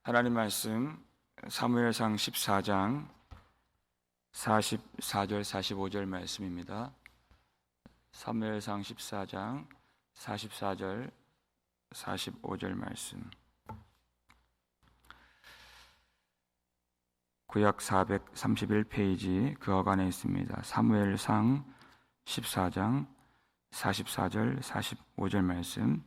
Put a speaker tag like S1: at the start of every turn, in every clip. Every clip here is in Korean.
S1: 하나님 말씀 사무엘상 14장 44절 45절 말씀입니다. 사무엘상 14장 44절 45절 말씀. 구약 431페이지 그 어간에 있습니다. 사무엘상 14장 44절 45절 말씀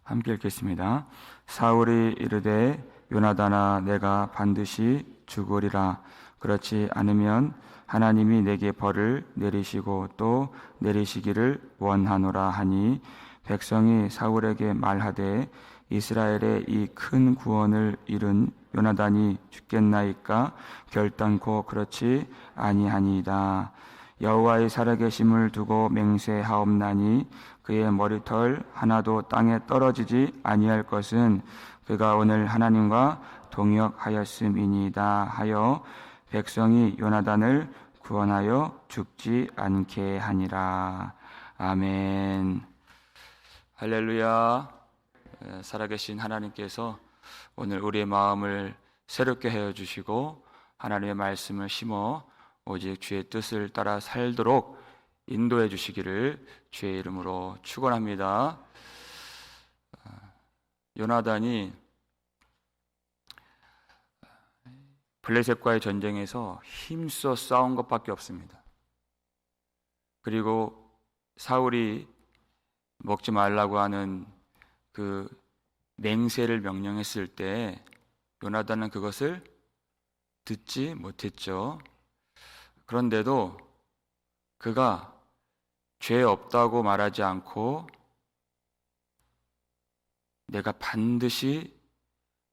S1: 함께 읽겠습니다. 사울이 이르되 요나단아 내가 반드시 죽으리라. 그렇지 않으면 하나님이 내게 벌을 내리시고 또 내리시기를 원하노라 하니 백성이 사울에게 말하되 이스라엘의 이 큰 구원을 이룬 요나단이 죽겠나이까? 결단코 그렇지 아니하니이다. 여호와의 살아계심을 두고 맹세하옵나니 그의 머리털 하나도 땅에 떨어지지 아니할 것은 그가 오늘 하나님과 동역하였음이니이다 하여 백성이 요나단을 구원하여 죽지 않게 하니라. 아멘. 할렐루야. 살아계신 하나님께서 오늘 우리의 마음을 새롭게 하여 주시고 하나님의 말씀을 심어 오직 주의 뜻을 따라 살도록 인도해 주시기를 주의 이름으로 축원합니다. 요나단이 블레셋과의 전쟁에서 힘써 싸운 것밖에 없습니다. 그리고 사울이 먹지 말라고 하는 그 맹세를 명령했을 때 요나단은 그것을 듣지 못했죠. 그런데도 그가 죄 없다고 말하지 않고 내가 반드시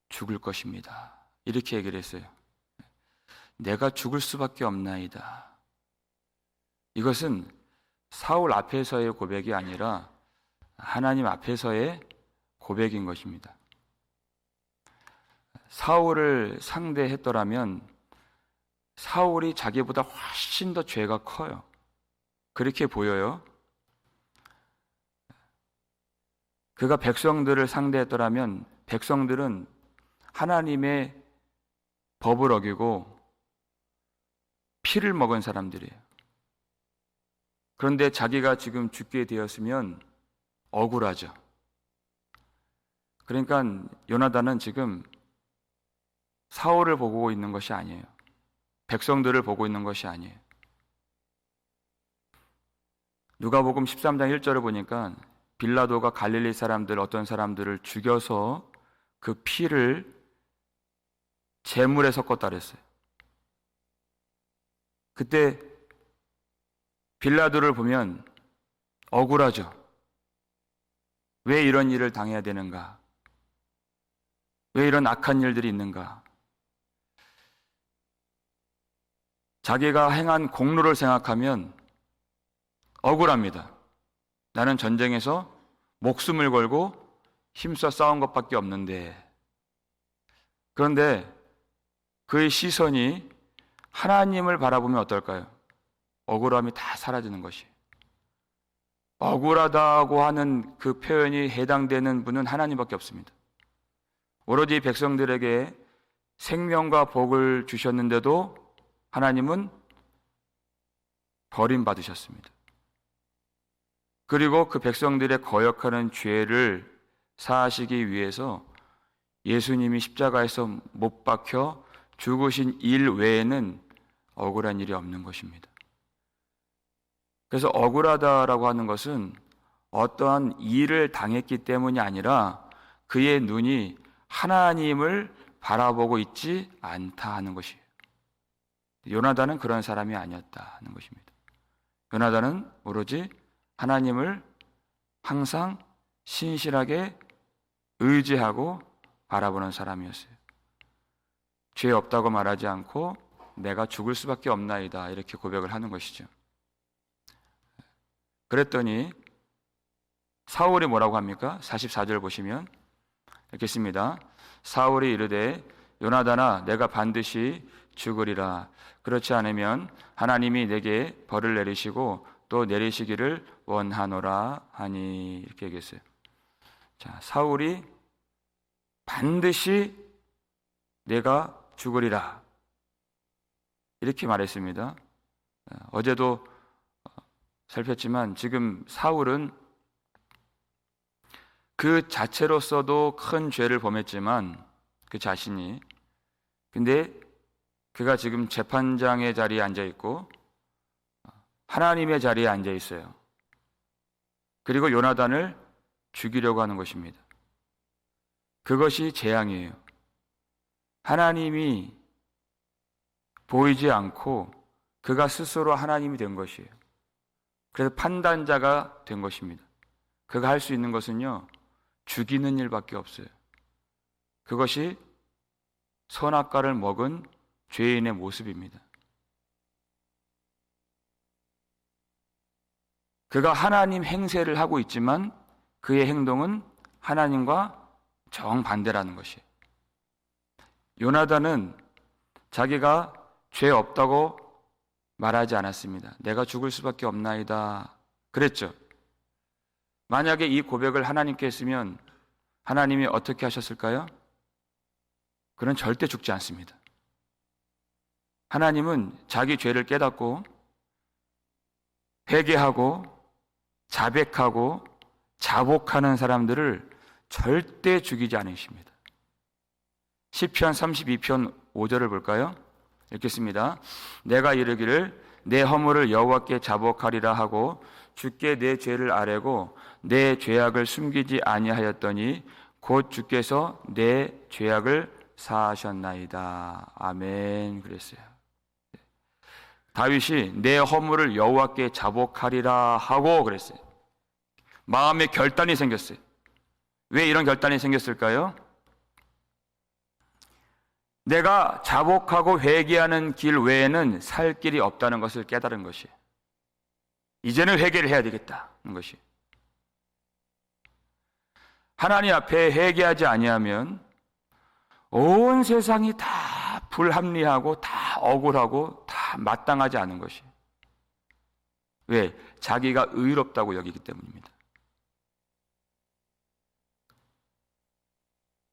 S1: 죽을 것입니다. 이렇게 얘기를 했어요. 내가 죽을 수밖에 없나이다. 이것은 사울 앞에서의 고백이 아니라 하나님 앞에서의 고백인 것입니다. 사울을 상대했더라면 사울이 자기보다 훨씬 더 죄가 커요. 그렇게 보여요. 그가 백성들을 상대했더라면 백성들은 하나님의 법을 어기고 피를 먹은 사람들이에요. 그런데 자기가 지금 죽게 되었으면 억울하죠. 그러니까 요나단은 지금 사울을 보고 있는 것이 아니에요. 백성들을 보고 있는 것이 아니에요. 누가복음 13장 1절을 보니까 빌라도가 갈릴리 사람들 어떤 사람들을 죽여서 그 피를 제물에 섞었다 그랬어요. 그때 빌라도를 보면 억울하죠. 왜 이런 일을 당해야 되는가? 왜 이런 악한 일들이 있는가? 자기가 행한 공로를 생각하면 억울합니다. 나는 전쟁에서 목숨을 걸고 힘써 싸운 것밖에 없는데. 그런데 그의 시선이 하나님을 바라보면 어떨까요? 억울함이 다 사라지는 것이. 억울하다고 하는 그 표현이 해당되는 분은 하나님밖에 없습니다. 오로지 백성들에게 생명과 복을 주셨는데도 하나님은 버림받으셨습니다. 그리고 그 백성들의 거역하는 죄를 사하시기 위해서 예수님이 십자가에서 못 박혀 죽으신 일 외에는 억울한 일이 없는 것입니다. 그래서 억울하다라고 하는 것은 어떠한 일을 당했기 때문이 아니라 그의 눈이 하나님을 바라보고 있지 않다 하는 것이에요. 요나단은 그런 사람이 아니었다는 것입니다. 요나단은 오로지 하나님을 항상 신실하게 의지하고 바라보는 사람이었어요. 죄 없다고 말하지 않고 내가 죽을 수밖에 없나이다 이렇게 고백을 하는 것이죠. 그랬더니 사울이 뭐라고 합니까? 44절 보시면 읽겠습니다. 사울이 이르되 요나단아 내가 반드시 죽으리라. 그렇지 않으면 하나님이 내게 벌을 내리시고 또 내리시기를 원하노라 하니 이렇게 얘기했어요. 자, 사울이 반드시 내가 죽으리라. 이렇게 말했습니다. 어제도 살폈지만 지금 사울은 그 자체로서도 큰 죄를 범했지만 그 자신이, 근데 그가 지금 재판장의 자리에 앉아 있고 하나님의 자리에 앉아 있어요. 그리고 요나단을 죽이려고 하는 것입니다. 그것이 재앙이에요. 하나님이 보이지 않고 그가 스스로 하나님이 된 것이에요. 그래서 판단자가 된 것입니다. 그가 할 수 있는 것은요, 죽이는 일밖에 없어요. 그것이 선악과를 먹은 죄인의 모습입니다. 그가 하나님 행세를 하고 있지만 그의 행동은 하나님과 정반대라는 것이에요. 요나단은 자기가 죄 없다고 말하지 않았습니다. 내가 죽을 수밖에 없나이다 그랬죠. 만약에 이 고백을 하나님께 했으면 하나님이 어떻게 하셨을까요? 그는 절대 죽지 않습니다. 하나님은 자기 죄를 깨닫고 회개하고 자백하고 자복하는 사람들을 절대 죽이지 않으십니다. 시편 32편 5절을 볼까요? 읽겠습니다. 내가 이르기를 내 허물을 여호와께 자복하리라 하고 주께 내 죄를 아뢰고 내 죄악을 숨기지 아니하였더니 곧 주께서 내 죄악을 사하셨나이다. 아멘. 그랬어요. 다윗이 내 허물을 여호와께 자복하리라 하고 그랬어요. 마음에 결단이 생겼어요. 왜 이런 결단이 생겼을까요? 내가 자복하고 회개하는 길 외에는 살 길이 없다는 것을 깨달은 것이에요. 이제는 회개를 해야 되겠다는 것이. 하나님 앞에 회개하지 아니하면 온 세상이 다 불합리하고 다 억울하고 다 마땅하지 않은 것이. 왜? 자기가 의롭다고 여기기 때문입니다.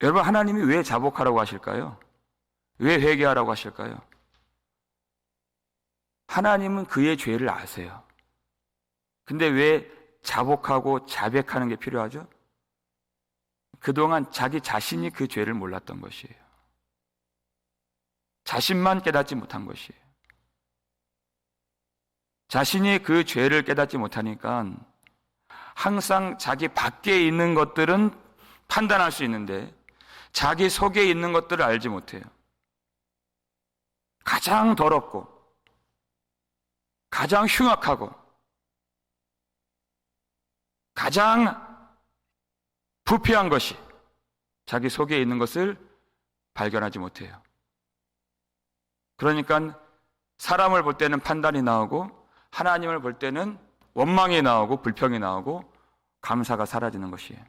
S1: 여러분, 하나님이 왜 자복하라고 하실까요? 왜 회개하라고 하실까요? 하나님은 그의 죄를 아세요. 근데 왜 자복하고 자백하는 게 필요하죠? 그동안 자기 자신이 그 죄를 몰랐던 것이에요. 자신만 깨닫지 못한 것이에요. 자신이 그 죄를 깨닫지 못하니까 항상 자기 밖에 있는 것들은 판단할 수 있는데 자기 속에 있는 것들을 알지 못해요. 가장 더럽고 가장 흉악하고 가장 부패한 것이 자기 속에 있는 것을 발견하지 못해요. 그러니까 사람을 볼 때는 판단이 나오고 하나님을 볼 때는 원망이 나오고 불평이 나오고 감사가 사라지는 것이에요.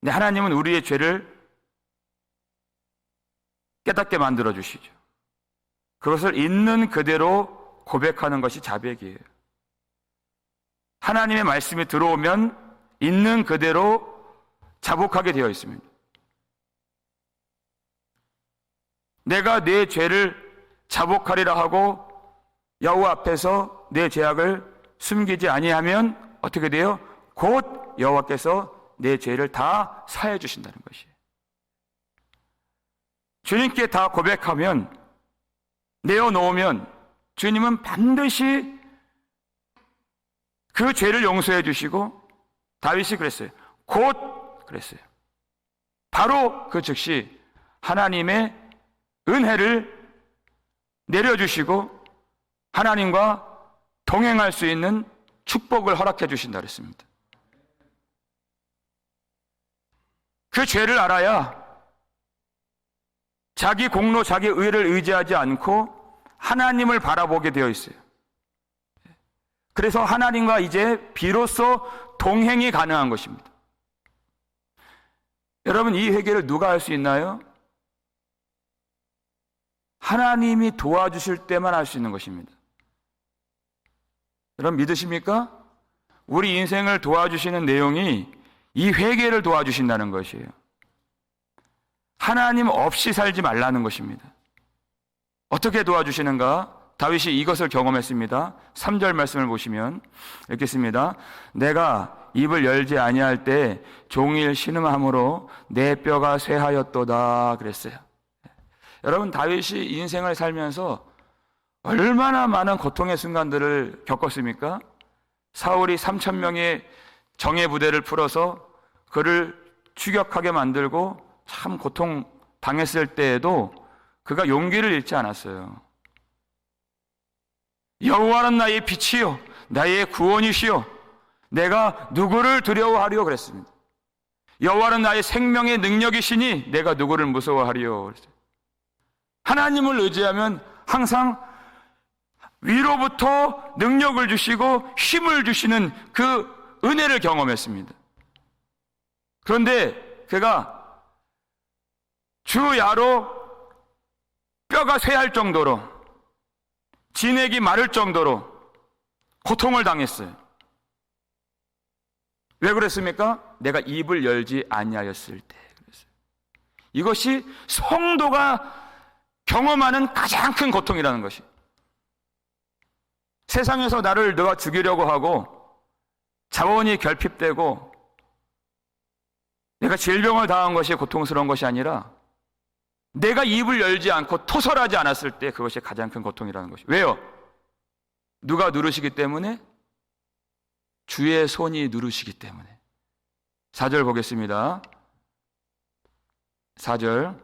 S1: 근데 하나님은 우리의 죄를 깨닫게 만들어 주시죠. 그것을 있는 그대로 고백하는 것이 자백이에요. 하나님의 말씀이 들어오면 있는 그대로 자복하게 되어 있습니다. 내가 내 죄를 자복하리라 하고 여호와 앞에서 내 죄악을 숨기지 아니하면 어떻게 돼요? 곧 여호와께서 내 죄를 다 사해 주신다는 것이에요. 주님께 다 고백하면, 내어놓으면 주님은 반드시 그 죄를 용서해 주시고, 다윗이 그랬어요. 곧 그랬어요. 바로 그 즉시 하나님의 은혜를 내려주시고 하나님과 동행할 수 있는 축복을 허락해 주신다 그랬습니다. 그 죄를 알아야 자기 공로, 자기 의를 의지하지 않고 하나님을 바라보게 되어 있어요. 그래서 하나님과 이제 비로소 동행이 가능한 것입니다. 여러분, 이 회개를 누가 할 수 있나요? 하나님이 도와주실 때만 할 수 있는 것입니다. 여러분 믿으십니까? 우리 인생을 도와주시는 내용이 이 회개를 도와주신다는 것이에요. 하나님 없이 살지 말라는 것입니다. 어떻게 도와주시는가? 다윗이 이것을 경험했습니다. 3절 말씀을 보시면 읽겠습니다. 내가 입을 열지 아니할 때 종일 신음함으로 내 뼈가 쇠하였도다 그랬어요. 여러분, 다윗이 인생을 살면서 얼마나 많은 고통의 순간들을 겪었습니까? 사울이 3,000명의 정예 부대를 풀어서 그를 추격하게 만들고 참 고통 당했을 때에도 그가 용기를 잃지 않았어요. 여호와는 나의 빛이요 나의 구원이시요 내가 누구를 두려워하리요 그랬습니다. 여호와는 나의 생명의 능력이시니 내가 누구를 무서워하리요 그랬어요. 하나님을 의지하면 항상 위로부터 능력을 주시고 힘을 주시는 그 은혜를 경험했습니다. 그런데 그가 주야로 뼈가 쇠할 정도로, 진액이 마를 정도로 고통을 당했어요. 왜 그랬습니까? 내가 입을 열지 아니하였을 때 그랬어요. 이것이 성도가 경험하는 가장 큰 고통이라는 것이. 세상에서 나를 누가 죽이려고 하고 자원이 결핍되고 내가 질병을 당한 것이 고통스러운 것이 아니라 내가 입을 열지 않고 토설하지 않았을 때 그것이 가장 큰 고통이라는 것이. 왜요? 누가 누르시기 때문에? 주의 손이 누르시기 때문에. 4절 보겠습니다. 4절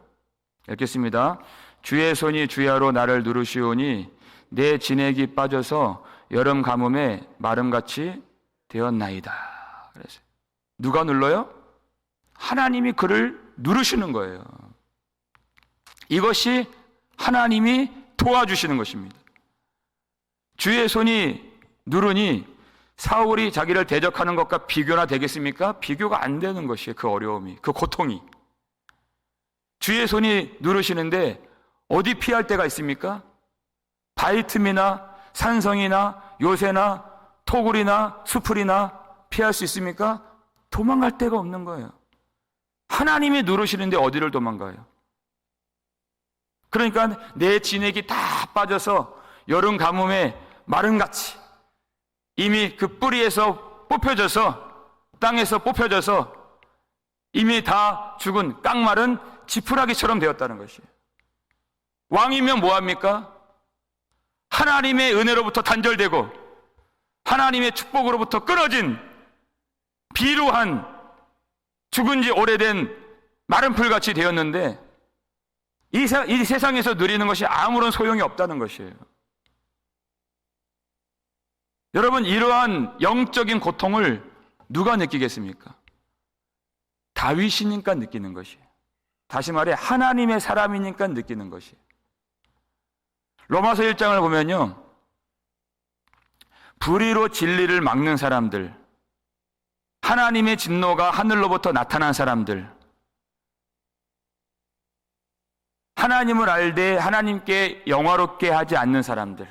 S1: 읽겠습니다. 주의 손이 주야로 나를 누르시오니 내 진액이 빠져서 여름 가뭄에 마름같이 되었나이다. 그래서 누가 눌러요? 하나님이 그를 누르시는 거예요. 이것이 하나님이 도와주시는 것입니다. 주의 손이 누르니 사울이 자기를 대적하는 것과 비교나 되겠습니까? 비교가 안 되는 것이에요. 그 어려움이, 그 고통이. 주의 손이 누르시는데 어디 피할 데가 있습니까? 바위 틈이나 산성이나 요새나 토굴이나 수풀이나 피할 수 있습니까? 도망갈 데가 없는 거예요. 하나님이 누르시는데 어디를 도망가요? 그러니까 내 진액이 다 빠져서 여름 가뭄에 마름같이 이미 그 뿌리에서 뽑혀져서 땅에서 뽑혀져서 이미 다 죽은 깡마른 지푸라기처럼 되었다는 것이에요. 왕이면 뭐합니까? 하나님의 은혜로부터 단절되고 하나님의 축복으로부터 끊어진 비루한 죽은 지 오래된 마른 풀같이 되었는데 이 세상에서 누리는 것이 아무런 소용이 없다는 것이에요. 여러분, 이러한 영적인 고통을 누가 느끼겠습니까? 다윗이니까 느끼는 것이에요. 다시 말해 하나님의 사람이니까 느끼는 것이에요. 로마서 1장을 보면요, 불의로 진리를 막는 사람들, 하나님의 진노가 하늘로부터 나타난 사람들, 하나님을 알되 하나님께 영화롭게 하지 않는 사람들,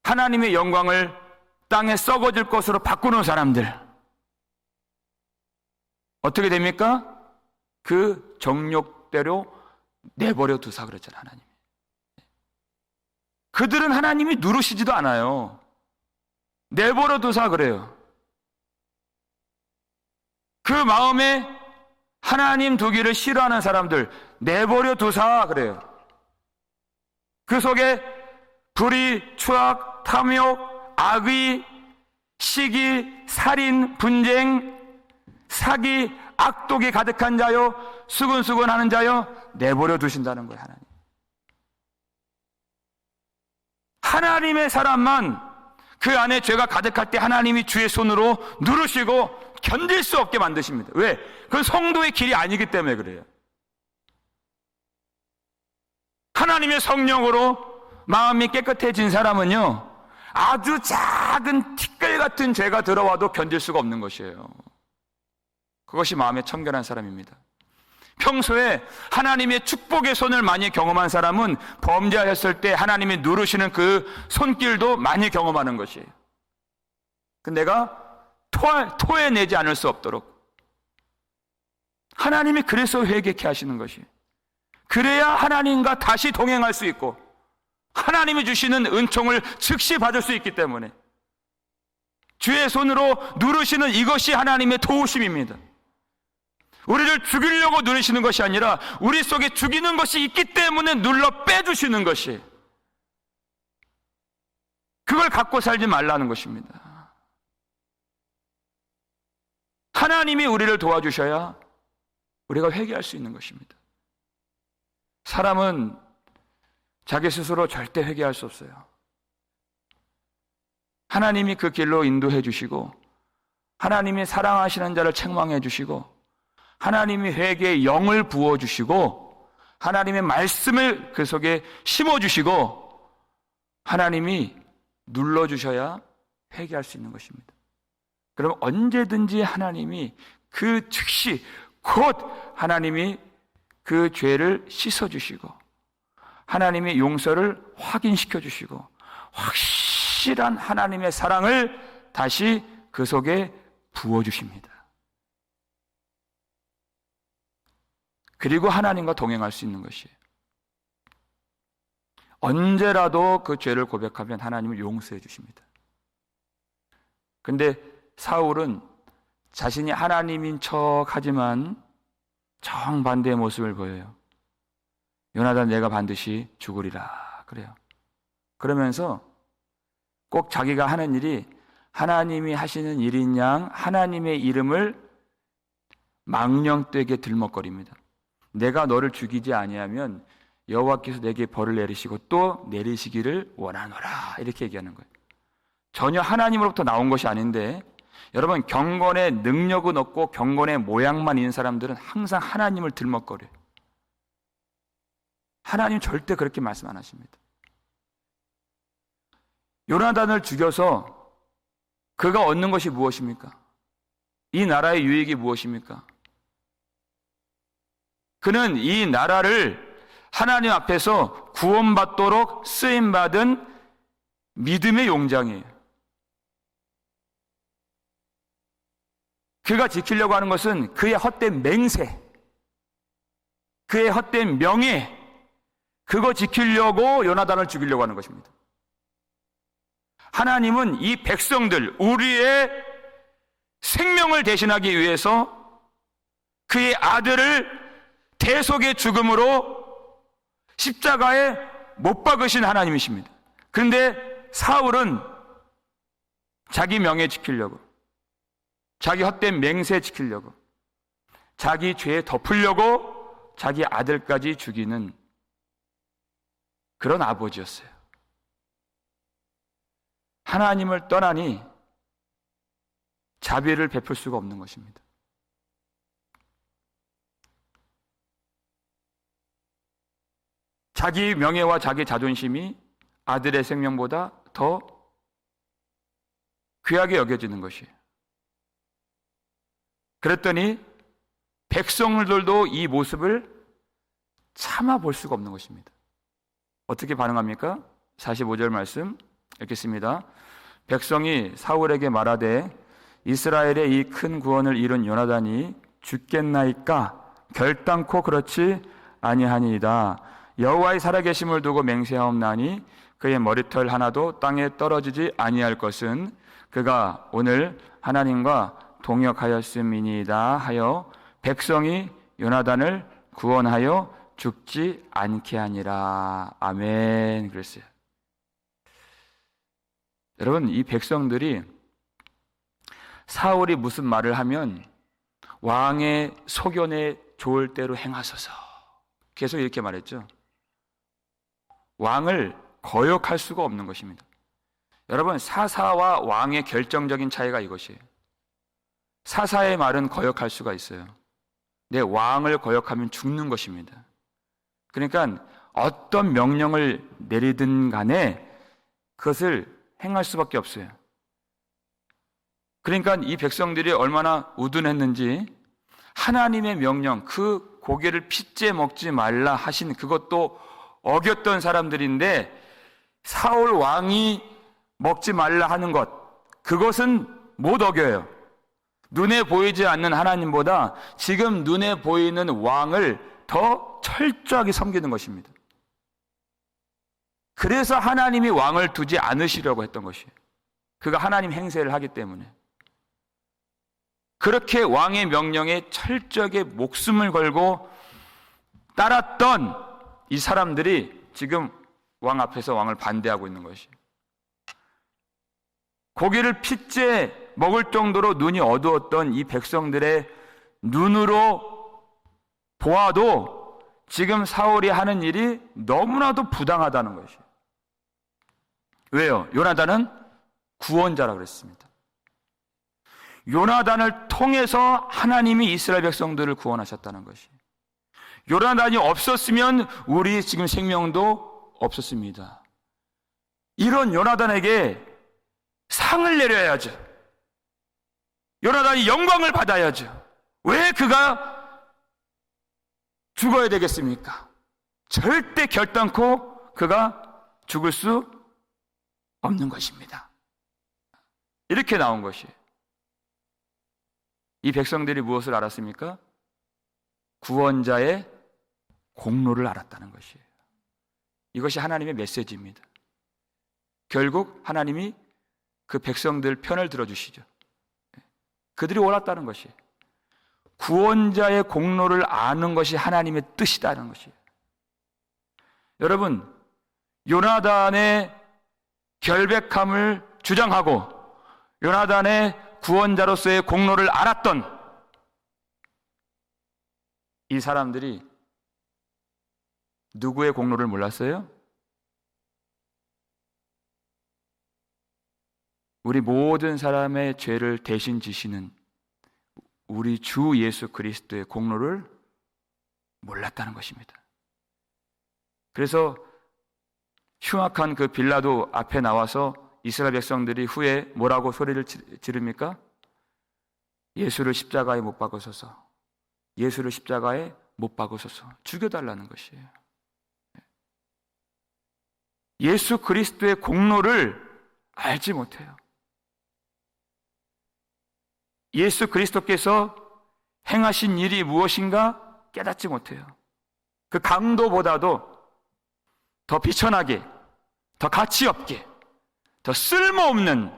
S1: 하나님의 영광을 땅에 썩어질 것으로 바꾸는 사람들, 어떻게 됩니까? 그 정욕대로 내버려 두사 그랬잖아요. 하나님이. 그들은 하나님이 누르시지도 않아요. 내버려 두사 그래요. 그 마음에 하나님 두기를 싫어하는 사람들 내버려 두사 그래요. 그 속에 불의, 추악, 탐욕, 악의, 시기, 살인, 분쟁, 사기, 악독이 가득한 자요, 수근수근하는 자요, 내버려 두신다는 거예요. 하나님의 사람만 그 안에 죄가 가득할 때 하나님이 주의 손으로 누르시고 견딜 수 없게 만드십니다. 왜? 그건 성도의 길이 아니기 때문에 그래요. 하나님의 성령으로 마음이 깨끗해진 사람은요, 아주 작은 티끌 같은 죄가 들어와도 견딜 수가 없는 것이에요. 그것이 마음에 청결한 사람입니다. 평소에 하나님의 축복의 손을 많이 경험한 사람은 범죄하였을 때 하나님이 누르시는 그 손길도 많이 경험하는 것이에요. 근데 내가 토해내지 않을 수 없도록 하나님이 그래서 회개케 하시는 것이, 그래야 하나님과 다시 동행할 수 있고 하나님이 주시는 은총을 즉시 받을 수 있기 때문에 주의 손으로 누르시는 이것이 하나님의 도우심입니다. 우리를 죽이려고 누르시는 것이 아니라 우리 속에 죽이는 것이 있기 때문에 눌러 빼주시는 것이, 그걸 갖고 살지 말라는 것입니다. 하나님이 우리를 도와주셔야 우리가 회개할 수 있는 것입니다. 사람은 자기 스스로 절대 회개할 수 없어요. 하나님이 그 길로 인도해 주시고, 하나님이 사랑하시는 자를 책망해 주시고, 하나님이 회개의 영을 부어 주시고, 하나님의 말씀을 그 속에 심어 주시고, 하나님이 눌러 주셔야 회개할 수 있는 것입니다. 그럼 언제든지 하나님이 그 즉시 곧 하나님이 그 죄를 씻어 주시고, 하나님이 용서를 확인시켜 주시고, 확실한 하나님의 사랑을 다시 그 속에 부어 주십니다. 그리고 하나님과 동행할 수 있는 것이에요. 언제라도 그 죄를 고백하면 하나님을 용서해 주십니다. 근데 사울은 자신이 하나님인 척 하지만 정반대의 모습을 보여요. 요나단, 내가 반드시 죽으리라 그래요. 그러면서 꼭 자기가 하는 일이 하나님이 하시는 일인 양 하나님의 이름을 망령되게 들먹거립니다. 내가 너를 죽이지 아니하면 여호와께서 내게 벌을 내리시고 또 내리시기를 원하노라, 이렇게 얘기하는 거예요. 전혀 하나님으로부터 나온 것이 아닌데, 여러분, 경건의 능력은 없고 경건의 모양만 있는 사람들은 항상 하나님을 들먹거려요. 하나님 절대 그렇게 말씀 안 하십니다. 요나단을 죽여서 그가 얻는 것이 무엇입니까? 이 나라의 유익이 무엇입니까? 그는 이 나라를 하나님 앞에서 구원받도록 쓰임받은 믿음의 용장이에요. 그가 지키려고 하는 것은 그의 헛된 맹세, 그의 헛된 명예, 그거 지키려고 요나단을 죽이려고 하는 것입니다. 하나님은 이 백성들, 우리의 생명을 대신하기 위해서 그의 아들을 대속의 죽음으로 십자가에 못 박으신 하나님이십니다. 그런데 사울은 자기 명예 지키려고, 자기 헛된 맹세 지키려고, 자기 죄에 덮으려고 자기 아들까지 죽이는 그런 아버지였어요. 하나님을 떠나니 자비를 베풀 수가 없는 것입니다. 자기 명예와 자기 자존심이 아들의 생명보다 더 귀하게 여겨지는 것이에요. 그랬더니 백성들도 이 모습을 참아볼 수가 없는 것입니다. 어떻게 반응합니까? 45절 말씀 읽겠습니다. 백성이 사울에게 말하되 이스라엘의 이 큰 구원을 이룬 요나단이 죽겠나이까? 결단코 그렇지 아니하니이다. 여호와의 살아계심을 두고 맹세하옵나니 그의 머리털 하나도 땅에 떨어지지 아니할 것은 그가 오늘 하나님과 동역하였음이니이다 하여 백성이 요나단을 구원하여 죽지 않게 하니라. 아멘. 그랬어요. 여러분, 이 백성들이 사울이 무슨 말을 하면 왕의 소견에 좋을 대로 행하소서, 계속 이렇게 말했죠. 왕을 거역할 수가 없는 것입니다. 여러분, 사사와 왕의 결정적인 차이가 이것이에요. 사사의 말은 거역할 수가 있어요. 내 왕을 거역하면 죽는 것입니다. 그러니까 어떤 명령을 내리든 간에 그것을 행할 수밖에 없어요. 그러니까 이 백성들이 얼마나 우둔했는지, 하나님의 명령, 그 고기를 핏째 먹지 말라 하신 그것도 어겼던 사람들인데, 사울 왕이 먹지 말라 하는 것, 그것은 못 어겨요. 눈에 보이지 않는 하나님보다 지금 눈에 보이는 왕을 더 철저하게 섬기는 것입니다. 그래서 하나님이 왕을 두지 않으시려고 했던 것이에요. 그가 하나님 행세를 하기 때문에. 그렇게 왕의 명령에 철저하게 목숨을 걸고 따랐던 이 사람들이 지금 왕 앞에서 왕을 반대하고 있는 것이에요. 고기를 핏째 먹을 정도로 눈이 어두웠던 이 백성들의 눈으로 보아도 지금 사울이 하는 일이 너무나도 부당하다는 것이에요. 왜요? 요나단은 구원자라고 그랬습니다. 요나단을 통해서 하나님이 이스라엘 백성들을 구원하셨다는 것이에요. 요나단이 없었으면 우리 지금 생명도 없었습니다. 이런 요나단에게 상을 내려야죠. 요나단이 영광을 받아야죠. 왜 그가 죽어야 되겠습니까? 절대 결단코 그가 죽을 수 없는 것입니다. 이렇게 나온 것이에요. 이 백성들이 무엇을 알았습니까? 구원자의 공로를 알았다는 것이에요. 이것이 하나님의 메시지입니다. 결국 하나님이 그 백성들 편을 들어주시죠. 그들이 원했다는 것이에요. 구원자의 공로를 아는 것이 하나님의 뜻이다는 것이에요. 여러분, 요나단의 결백함을 주장하고 요나단의 구원자로서의 공로를 알았던 이 사람들이 누구의 공로를 몰랐어요? 우리 모든 사람의 죄를 대신 지시는 우리 주 예수 그리스도의 공로를 몰랐다는 것입니다. 그래서 흉악한 그 빌라도 앞에 나와서 이스라엘 백성들이 후에 뭐라고 소리를 지릅니까? 예수를 십자가에 못 박으소서, 예수를 십자가에 못 박으소서, 죽여달라는 것이에요. 예수 그리스도의 공로를 알지 못해요. 예수 그리스도께서 행하신 일이 무엇인가 깨닫지 못해요. 그 강도보다도 더 비천하게, 더 가치 없게, 더 쓸모없는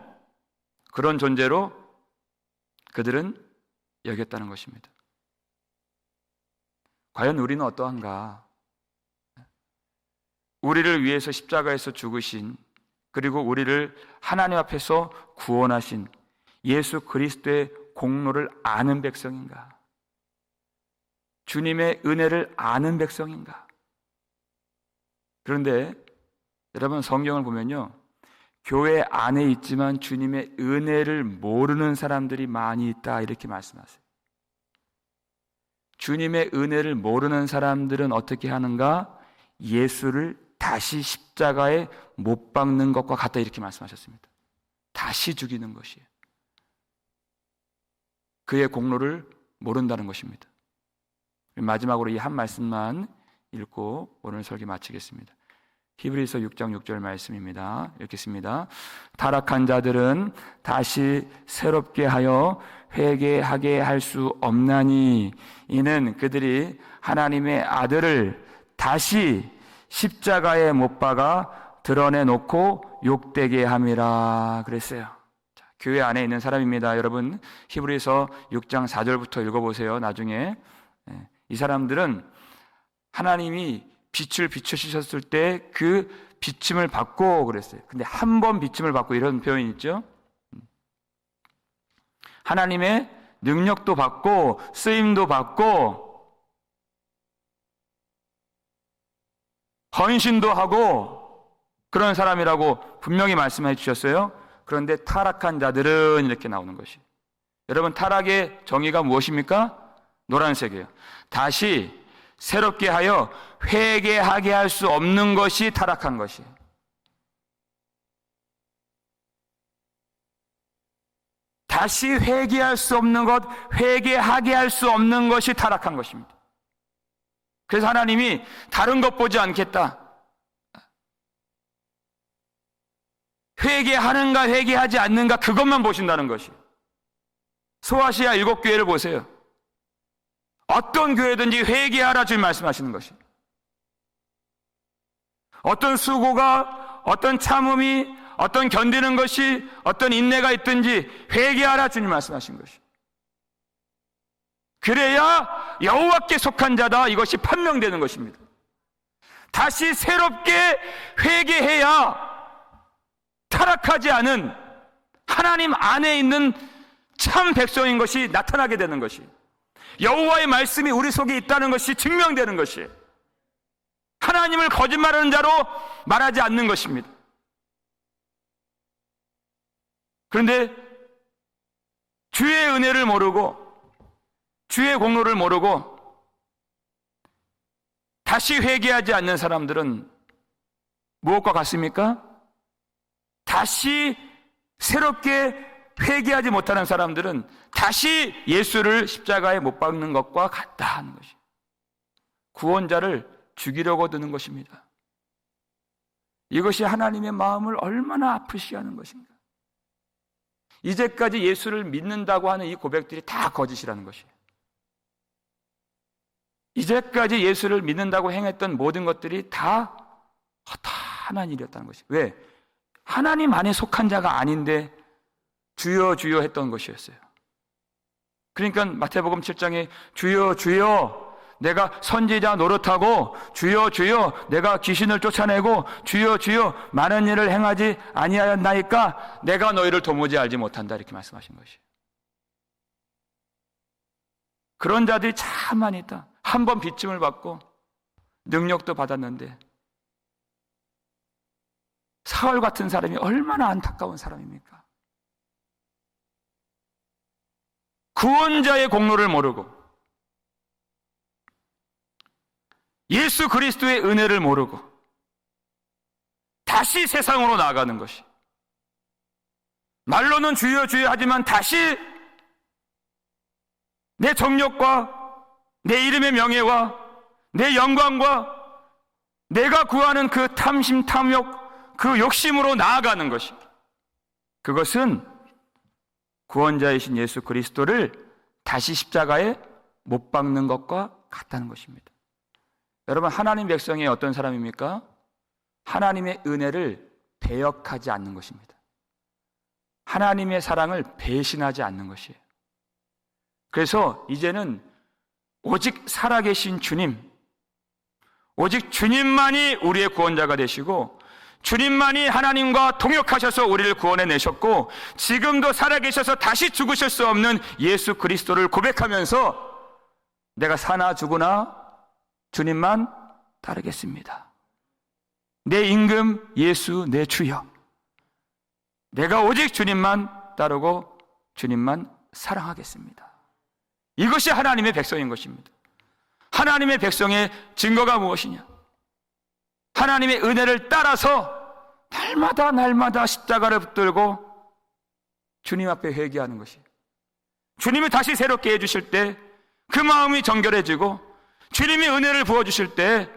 S1: 그런 존재로 그들은 여겼다는 것입니다. 과연 우리는 어떠한가? 우리를 위해서 십자가에서 죽으신, 그리고 우리를 하나님 앞에서 구원하신 예수 그리스도의 공로를 아는 백성인가? 주님의 은혜를 아는 백성인가? 그런데 여러분, 성경을 보면요, 교회 안에 있지만 주님의 은혜를 모르는 사람들이 많이 있다, 이렇게 말씀하세요. 주님의 은혜를 모르는 사람들은 어떻게 하는가? 예수를 다시 십자가에 못 박는 것과 같다, 이렇게 말씀하셨습니다. 다시 죽이는 것이에요. 그의 공로를 모른다는 것입니다. 마지막으로 이 한 말씀만 읽고 오늘 설교 마치겠습니다. 히브리서 6장 6절 말씀입니다. 읽겠습니다. 타락한 자들은 다시 새롭게 하여 회개하게 할 수 없나니 이는 그들이 하나님의 아들을 다시 십자가에 못 박아 드러내놓고 욕되게 함이라 그랬어요. 자, 교회 안에 있는 사람입니다. 여러분, 히브리서 6장 4절부터 읽어보세요. 나중에. 이 사람들은 하나님이 빛을 비춰주셨을 때 그 비침을 받고 그랬어요. 근데 한 번 비침을 받고, 이런 표현이 있죠. 하나님의 능력도 받고 쓰임도 받고 헌신도 하고 그런 사람이라고 분명히 말씀해 주셨어요. 그런데 타락한 자들은 이렇게 나오는 것이. 여러분, 타락의 정의가 무엇입니까? 노란색이에요. 다시 새롭게 하여 회개하게 할 수 없는 것이 타락한 것이에요. 다시 회개할 수 없는 것, 회개하게 할 수 없는 것이 타락한 것입니다. 그래서 하나님이 다른 것 보지 않겠다. 회개하는가 회개하지 않는가 그것만 보신다는 것이에요. 소아시아 7교회를 보세요. 어떤 교회든지 회개하라 주님 말씀하시는 것이. 어떤 수고가, 어떤 참음이, 어떤 견디는 것이, 어떤 인내가 있든지 회개하라 주님 말씀하신 것이. 그래야 여호와께 속한 자다, 이것이 판명되는 것입니다. 다시 새롭게 회개해야 타락하지 않은 하나님 안에 있는 참 백성인 것이 나타나게 되는 것이, 여호와의 말씀이 우리 속에 있다는 것이 증명되는 것이, 하나님을 거짓말하는 자로 말하지 않는 것입니다. 그런데 주의 은혜를 모르고 주의 공로를 모르고 다시 회개하지 않는 사람들은 무엇과 같습니까? 다시 새롭게 회개하지 못하는 사람들은 다시 예수를 십자가에 못 박는 것과 같다 하는 것이, 구원자를 죽이려고 드는 것입니다. 이것이 하나님의 마음을 얼마나 아프시게 하는 것인가. 이제까지 예수를 믿는다고 하는 이 고백들이 다 거짓이라는 것이에요. 이제까지 예수를 믿는다고 행했던 모든 것들이 다 허탄한 일이었다는 것이에요. 왜? 하나님 안에 속한 자가 아닌데 주여 주여 했던 것이었어요. 그러니까 마태복음 7장에 주여 주여 내가 선지자 노릇하고, 주여 주여 내가 귀신을 쫓아내고, 주여 주여 많은 일을 행하지 아니하였나이까 내가 너희를 도무지 알지 못한다, 이렇게 말씀하신 것이에요. 그런 자들이 참 많이 있다. 한 번 빚짐을 받고 능력도 받았는데, 사울 같은 사람이 얼마나 안타까운 사람입니까? 구원자의 공로를 모르고 예수 그리스도의 은혜를 모르고 다시 세상으로 나아가는 것이, 말로는 주여 주여 하지만 다시 내 정욕과 내 이름의 명예와 내 영광과 내가 구하는 그 탐심, 탐욕, 그 욕심으로 나아가는 것이, 그것은 구원자이신 예수 그리스도를 다시 십자가에 못 박는 것과 같다는 것입니다. 여러분, 하나님 백성이 어떤 사람입니까? 하나님의 은혜를 배역하지 않는 것입니다. 하나님의 사랑을 배신하지 않는 것이에요. 그래서 이제는 오직 살아계신 주님, 오직 주님만이 우리의 구원자가 되시고, 주님만이 하나님과 동역하셔서 우리를 구원해 내셨고, 지금도 살아계셔서 다시 죽으실 수 없는 예수 그리스도를 고백하면서 내가 사나 죽으나 주님만 따르겠습니다. 내 임금 예수 내 주여, 내가 오직 주님만 따르고 주님만 사랑하겠습니다. 이것이 하나님의 백성인 것입니다. 하나님의 백성의 증거가 무엇이냐? 하나님의 은혜를 따라서 날마다 십자가를 붙들고 주님 앞에 회개하는 것이에요. 주님이 다시 새롭게 해주실 때 그 마음이 정결해지고, 주님이 은혜를 부어주실 때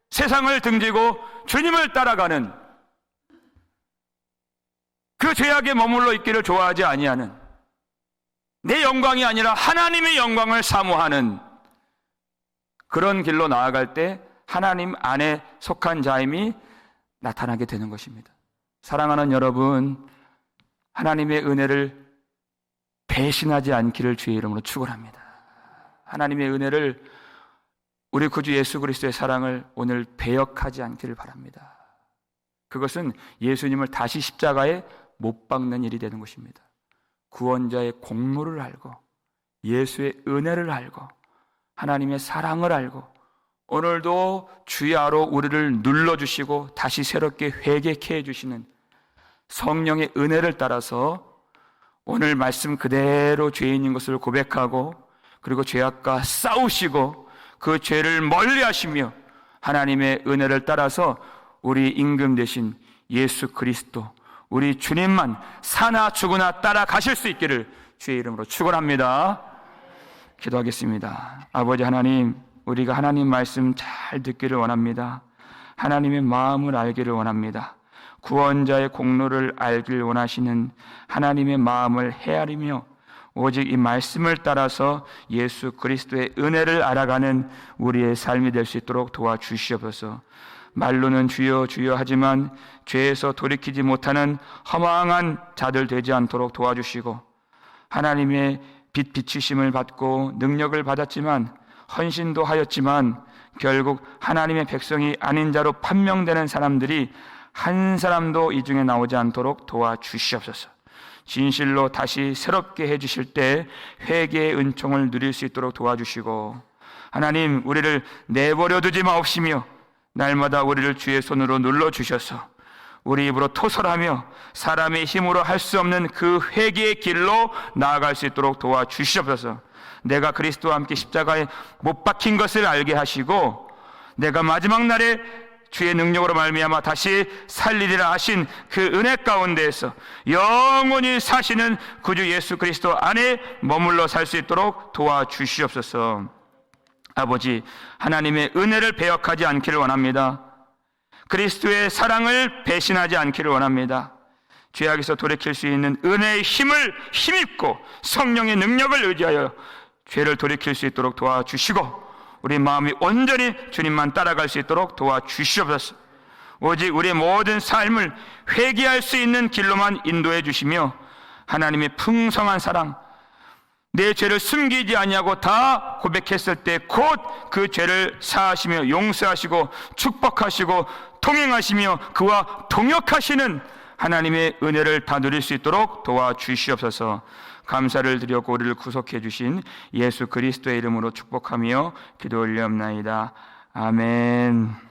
S1: 세상을 등지고 주님을 따라가는, 그 죄악에 머물러 있기를 좋아하지 아니하는, 내 영광이 아니라 하나님의 영광을 사모하는 그런 길로 나아갈 때 하나님 안에 속한 자임이 나타나게 되는 것입니다. 사랑하는 여러분, 하나님의 은혜를 배신하지 않기를 주의 이름으로 축원합니다. 하나님의 은혜를, 우리 구주 예수 그리스도의 사랑을 오늘 배역하지 않기를 바랍니다. 그것은 예수님을 다시 십자가에 못 박는 일이 되는 것입니다. 구원자의 공로를 알고, 예수의 은혜를 알고, 하나님의 사랑을 알고, 오늘도 주야로 우리를 눌러주시고 다시 새롭게 회개케 해주시는 성령의 은혜를 따라서 오늘 말씀 그대로 죄인인 것을 고백하고, 그리고 죄악과 싸우시고 그 죄를 멀리하시며 하나님의 은혜를 따라서 우리 임금 되신 예수 그리스도, 우리 주님만 사나 죽으나 따라가실 수 있기를 주의 이름으로 축원합니다. 기도하겠습니다. 아버지 하나님, 우리가 하나님 말씀 잘 듣기를 원합니다. 하나님의 마음을 알기를 원합니다. 구원자의 공로를 알기를 원하시는 하나님의 마음을 헤아리며 오직 이 말씀을 따라서 예수 그리스도의 은혜를 알아가는 우리의 삶이 될 수 있도록 도와주시옵소서. 말로는 주여 주여 하지만 죄에서 돌이키지 못하는 허망한 자들 되지 않도록 도와주시고, 하나님의 빛 비추심을 받고 능력을 받았지만 헌신도 하였지만 결국 하나님의 백성이 아닌 자로 판명되는 사람들이 한 사람도 이 중에 나오지 않도록 도와주시옵소서. 진실로 다시 새롭게 해주실 때 회개의 은총을 누릴 수 있도록 도와주시고, 하나님 우리를 내버려 두지 마옵시며 날마다 우리를 주의 손으로 눌러주셔서 우리 입으로 토설하며 사람의 힘으로 할 수 없는 그 회개의 길로 나아갈 수 있도록 도와주시옵소서. 내가 그리스도와 함께 십자가에 못 박힌 것을 알게 하시고, 내가 마지막 날에 주의 능력으로 말미암아 다시 살리리라 하신 그 은혜 가운데에서 영원히 사시는 구주 예수 그리스도 안에 머물러 살 수 있도록 도와주시옵소서. 아버지, 하나님의 은혜를 배역하지 않기를 원합니다. 그리스도의 사랑을 배신하지 않기를 원합니다. 죄악에서 돌이킬 수 있는 은혜의 힘을 힘입고 성령의 능력을 의지하여 죄를 돌이킬 수 있도록 도와주시고, 우리 마음이 온전히 주님만 따라갈 수 있도록 도와주시옵소서. 오직 우리의 모든 삶을 회개할 수 있는 길로만 인도해 주시며, 하나님의 풍성한 사랑, 내 죄를 숨기지 아니하고 다 고백했을 때 곧 그 죄를 사하시며 용서하시고 축복하시고 통행하시며 그와 동역하시는 하나님의 은혜를 다 누릴 수 있도록 도와주시옵소서. 감사를 드렸고 우리를 구속해 주신 예수 그리스도의 이름으로 축복하며 기도 올리옵나이다. 아멘.